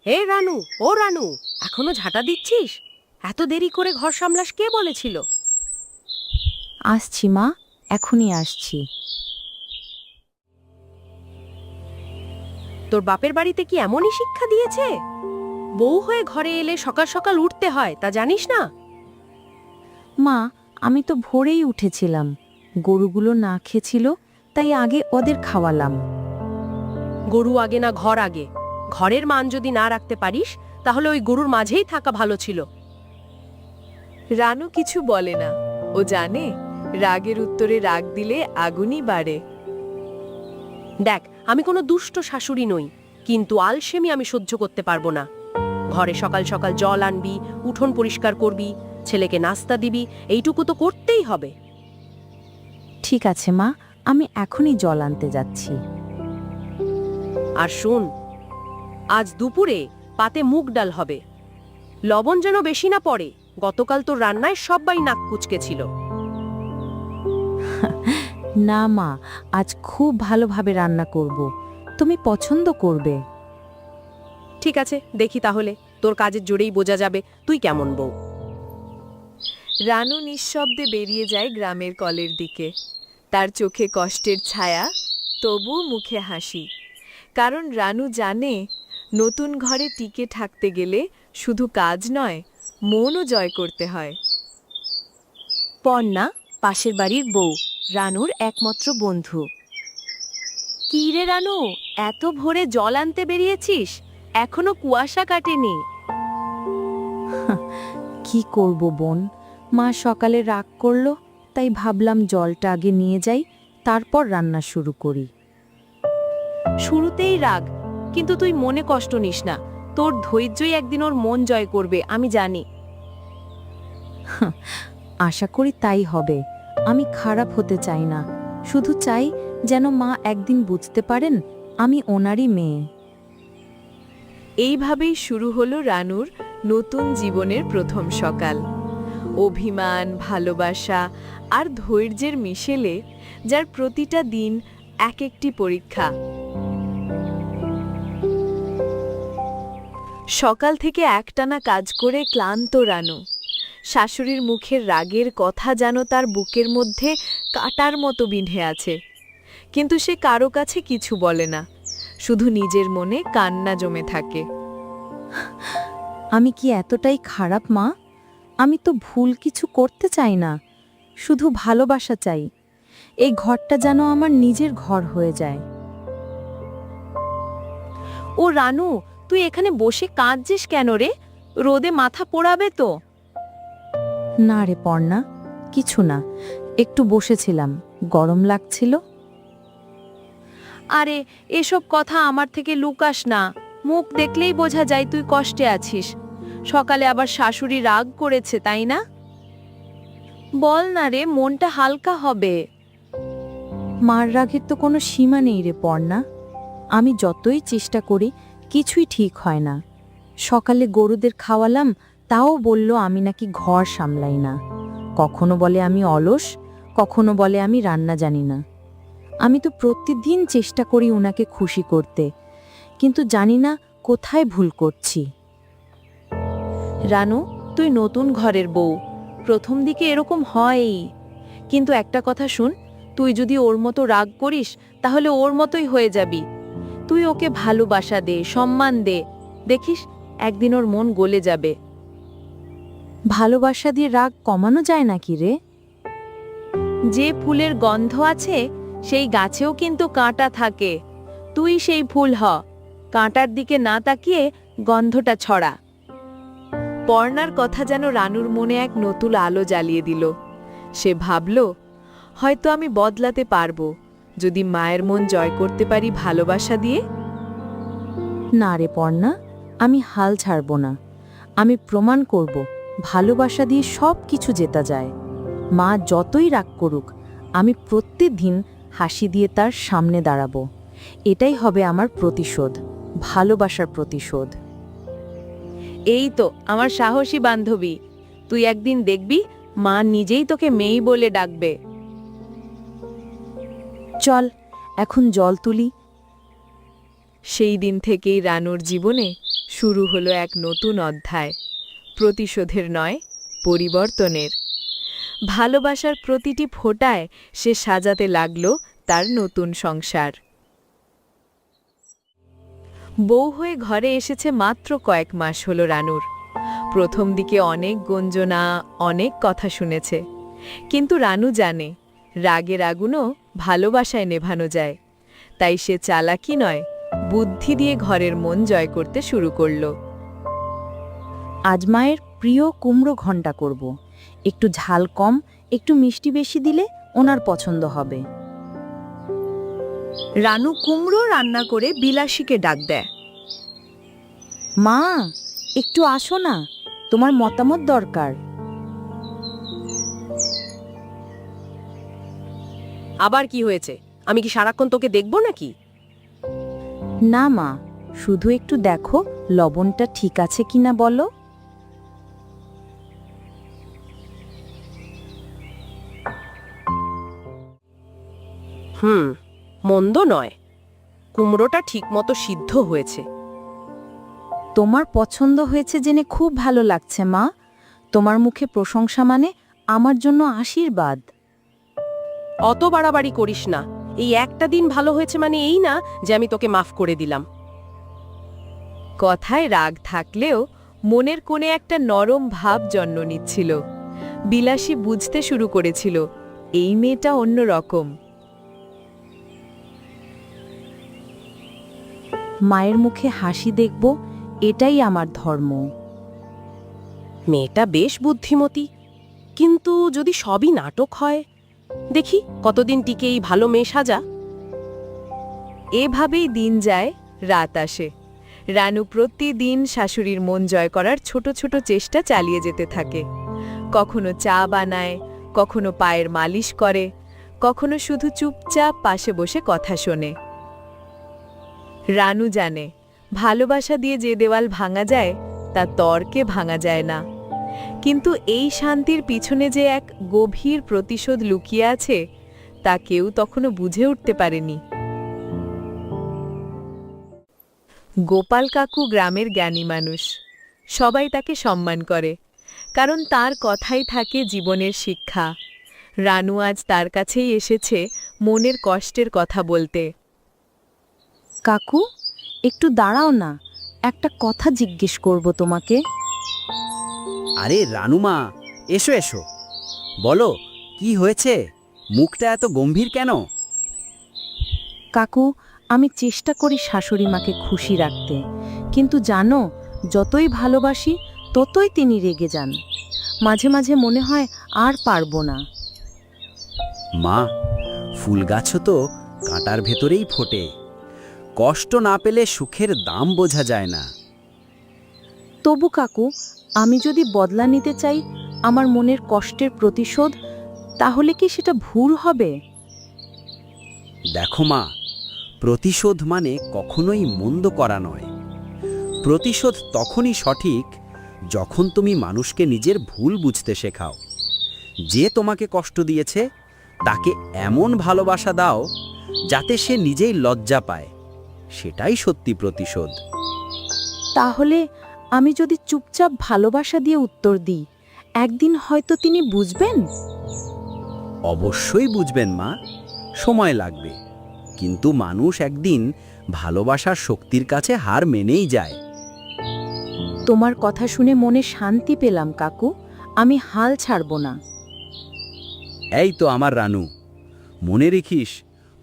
হে রানু, ও রানু, এখনো ঝাঁটা দিচ্ছিস? এত দেরি করে ঘর সামলাস কে বলেছিল? আসছি মা, এখনই আসছি। তোর বাপের বাড়িতে কি এমনই শিক্ষা দিয়েছে? বউ হয়ে ঘরে এলে সকাল সকাল উঠতে হয়, তা জানিস না? মা, আমি তো ভোরেই উঠেছিলাম। গরুগুলো না খেয়েছিল, তাই আগে ওদের খাওয়ালাম। গরু আগে না ঘর আগে? ঘরের মান যদি না রাখতে পারিস তাহলে ওই গরুর মাঝেই থাকা ভালো ছিল। রানু কিছু বলে না। ও জানে রাগের উত্তরে রাগ দিলে আগুনই বাড়ে। দেখ, আমি কোনো দুষ্ট শাশুড়ি নই, কিন্তু আলসেমি আমি সহ্য করতে পারবো না। ঘরে সকাল সকাল জল আনবি, উঠোন পরিষ্কার করবি, ছেলেকে নাস্তা দিবি, এইটুকু তো করতেই হবে। ঠিক আছে মা, আমি এখনই জল আনতে যাচ্ছি। আর শোন, আজ দুপুরে পাতে মুগ ডাল হবে। লবণ যেন বেশি না পড়ে। গতকাল তোর রান্নায় সবাই নাক কুচকেছিল। না মা, আজ খুব ভালোভাবে রান্না করব। তুমি পছন্দ করবে। ঠিক আছে, দেখি তাহলে। তোর কাজের জোরেই বোঝা যাবে তুই কেমন বউ। রানু নিঃশব্দে বেরিয়ে যায় গ্রামের কলের দিকে। তার চোখে কষ্টের ছায়া, তবু মুখে হাসি। কারণ রানু জানে নতুন ঘরে টিকে থাকতে গেলে শুধু কাজ নয়, মনও জয় করতে হয়। পর্ণা, পাশের বাড়ির বউ, রানুর একমাত্র বন্ধু। কি রে রানু, এত ভোরে জল আনতে বেরিয়েছিস? এখনো কুয়াশা কাটেনি। কি করব বোন, মা সকালে রাগ করলো, তাই ভাবলাম জলটা আগে নিয়ে যাই, তারপর রান্না শুরু করি। শুরুতেই রাগ, কিন্তু তুই মনে কষ্ট নিস না। তোর ধৈর্যই একদিন ওর মন জয় করবে, আমি জানি। আশা করি তাই হবে। আমি খারাপ হতে চাই না, শুধু চাই যেন মা একদিন বুঝতে পারেন আমি ওনারই মেয়ে। এইভাবেই শুরু হলো রানুর নতুন জীবনের প্রথম সকাল। অভিমান, ভালোবাসা আর ধৈর্যের মিশেলে, যার প্রতিটা দিন এক একটি পরীক্ষা। সকাল থেকে একটানা কাজ করে ক্লান্ত রানু। শাশুড়ির মুখের রাগের কথা যেন তার বুকের মধ্যে কাটার মতো বিঁধে আছে। কিন্তু সে কারো কাছে কিছু বলে না, শুধু নিজের মনে কান্না জমে থাকে। আমি কি এতটাই খারাপ মা? আমি তো ভুল কিছু করতে চাই না, শুধু ভালোবাসা চাই। এই ঘরটা যেন আমার নিজের ঘর হয়ে যায়। ও রানু, তুই এখানে বসে কাঁদছিস কেন রে? রোদে মাথা পোড়াবে তো। না রে পর্ণা, কিছু না, একটু বসেছিলাম, গরম লাগছিল। আরে, এসব কথা আমার থেকে লুকাস না। মুখ দেখলেই বোঝা যায় তুই কষ্টে আছিস। সকালে আবার শাশুড়ি রাগ করেছে, তাই না? বল না রে, মনটা হালকা হবে। মার রাগের তো কোনো সীমা নেই রে পর্ণা। আমি যতই চেষ্টা করি কিছুই ঠিক হয় না। সকালে গরুদের খাওয়ালাম, তাও বলল আমি নাকি ঘর সামলাই না। কখনো বলে আমি অলস, কখনো বলে আমি রান্না জানি না। আমি তো প্রতিদিন চেষ্টা করি ওনাকে খুশি করতে, কিন্তু জানি না কোথায় ভুল করছি। রানু, তুই নতুন ঘরের বউ, প্রথম দিকে এরকম হয়ই। কিন্তু একটা কথা শুন, তুই যদি ওর মতো রাগ করিস তাহলে ওর মতোই হয়ে যাবি। তুই ওকে ভালোবাসা দে, সম্মান দে, দেখিস একদিন ওর মন গলে যাবে। ভালোবাসা দিয়ে রাগ কমানো যায় নাকি রে? যে ফুলের গন্ধ আছে সেই গাছেও কিন্তু কাঁটা থাকে। তুই সেই ফুল হ, কাঁটার দিকে না তাকিয়ে গন্ধটা ছড়া। পর্ণার কথা যেন রানুর মনে এক নতুন আলো জ্বালিয়ে দিল। সে ভাবল, হয়তো আমি বদলাতে পারবো, যদি মায়ের মন জয় করতে পারি ভালোবাসা দিয়ে। না রে পর্ণা, আমি হাল ছাড়ব না। আমি প্রমাণ করব ভালোবাসা দিয়ে সব কিছু জেতা যায়। মা যতই রাগ করুক, আমি প্রত্যেকদিন হাসি দিয়ে তার সামনে দাঁড়াবো। এটাই হবে আমার প্রতিশোধ, ভালোবাসার প্রতিশোধ। এই তো আমার সাহসী বান্ধবী, তুই একদিন দেখবি মা নিজেই তোকে মেয়ে বলে ডাকবে। চল, এখন জল তুলি। সেই দিন থেকেই রানুর জীবনে শুরু হলো এক নতুন অধ্যায়, প্রতিশোধের নয়, পরিবর্তনের। ভালোবাসার প্রতিটি ফোঁটায় সে সাজাতে লাগল তার নতুন সংসার। বউ হয়ে ঘরে এসেছে মাত্র কয়েক মাস হলো রানুর। প্রথম দিকে অনেক গঞ্জনা, অনেক কথা শুনেছে, কিন্তু রানু জানে রাগের আগুনও ভালোবাসায় নেভানো যায়। তাই সে চালাকি নয়, বুদ্ধি দিয়ে ঘরের মন জয় করতে শুরু করল। আজ মায়ের প্রিয় কুমড়ো ঘন্টা করব। একটু ঝাল কম, একটু মিষ্টি বেশি দিলে ওনার পছন্দ হবে। রানু কুমড়ো রান্না করে বিলাসীকে ডাক দেয়। মা, একটু আসো না, তোমার মতামত দরকার। আবার কি হয়েছে? আমি কি সারাক্ষণ তোকে দেখব নাকি? না মা, শুধু একটু দেখো লবণটা ঠিক আছে কিনা বলো। মন্দ নয়, কুমড়োটা ঠিকমতো সিদ্ধ হয়েছে। তোমার পছন্দ হয়েছে জেনে খুব ভালো লাগছে মা। তোমার মুখে প্রশংসা মানে আমার জন্য আশীর্বাদ। অত বাড়াবাড়ি করিস না। এই একটা দিন ভালো হয়েছে মানে এই না যে আমি তোকে মাফ করে দিলাম। কথায় রাগ থাকলেও মনের কোণে একটা নরম ভাব জন্ম নিচ্ছিল। বিলাসী বুঝতে শুরু করেছিল এই মেয়েটা অন্যরকম। মায়ের মুখে হাসি দেখব, এটাই আমার ধর্ম। মেয়েটা বেশ বুদ্ধিমতী, কিন্তু যদি সবই নাটক হয়, দেখি কতদিন টিকে এই ভালো মেয়ে সাজা। এভাবেই দিন যায়, রাত আসে। রানু প্রতিদিন শাশুড়ির মন জয় করার ছোট ছোট চেষ্টা চালিয়ে যেতে থাকে। কখনো চা বানায়, কখনো পায়ের মালিশ করে, কখনো শুধু চুপচাপ পাশে বসে কথা শোনে। রানু জানে ভালোবাসা দিয়ে যে দেওয়াল ভাঙা যায় তা তর্কে ভাঙা যায় না। কিন্তু এই শান্তির পিছনে যে এক গভীর প্রতিশোধ লুকিয়ে আছে তা কেউ তখনও বুঝে উঠতে পারেনি। গোপাল কাকু গ্রামের জ্ঞানী মানুষ। সবাই তাকে সম্মান করে, কারণ তার কথাই থাকে জীবনের শিক্ষা। রানু আজ তার কাছেই এসেছে মনের কষ্টের কথা বলতে। কাকু, একটু দাঁড়াও না, একটা কথা জিজ্ঞেস করব তোমাকে। আরে রানুমা, এসো এসো, বলো কি হয়েছে? মুখটা এত গম্ভীর কেন? কাকু, আমি চেষ্টা করি শাশুড়ি মাকে খুশি রাখতে, কিন্তু জানো, যতই ভালোবাসি ততই তিনি রেগে যান। মাঝে মাঝে মনে হয় আর পারবো না। মা, ফুল গাছও তো কাঁটার ভেতরেই ফোটে। কষ্ট না পেলে সুখের দাম বোঝা যায় না। তবু কাকু, আমি যদি বদলা নিতে চাই আমার মনের কষ্টের প্রতিশোধ, তাহলে কি সেটা ভুল হবে? দেখো মা, প্রতিশোধ মানে কখনোই মন্দ করা নয়। প্রতিশোধ তখনই সঠিক যখন তুমি মানুষকে নিজের ভুল বুঝতে শেখাও। যে তোমাকে কষ্ট দিয়েছে তাকে এমন ভালোবাসা দাও যাতে সে নিজেই লজ্জা পায়। সেটাই সত্যি প্রতিশোধ। তাহলে আমি যদি চুপচাপ ভালোবাসা দিয়ে উত্তর দিই, একদিন হয়তো তিনি বুঝবেন। অবশ্যই বুঝবেন মা, সময় লাগবে, কিন্তু মানুষ একদিন ভালোবাসার শক্তির কাছে হার মেনেই যায়। তোমার কথা শুনে মনে শান্তি পেলাম কাকু, আমি হাল ছাড়ব না। এই তো আমার রানু, মনে রেখিস,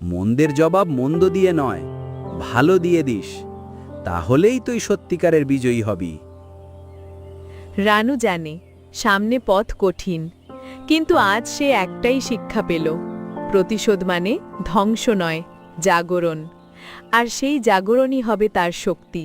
মন্দের জবাব মন্দ দিয়ে নয়, ভালো দিয়ে দিস, তাহলেই তুই সত্যিকারের বিজয়ী হবি। রানু জানে সামনে পথ কঠিন, কিন্তু আজ সে একটাই শিক্ষা পেল, প্রতিশোধ মানে ধ্বংস নয়, জাগরণ। আর সেই জাগরণই হবে তার শক্তি।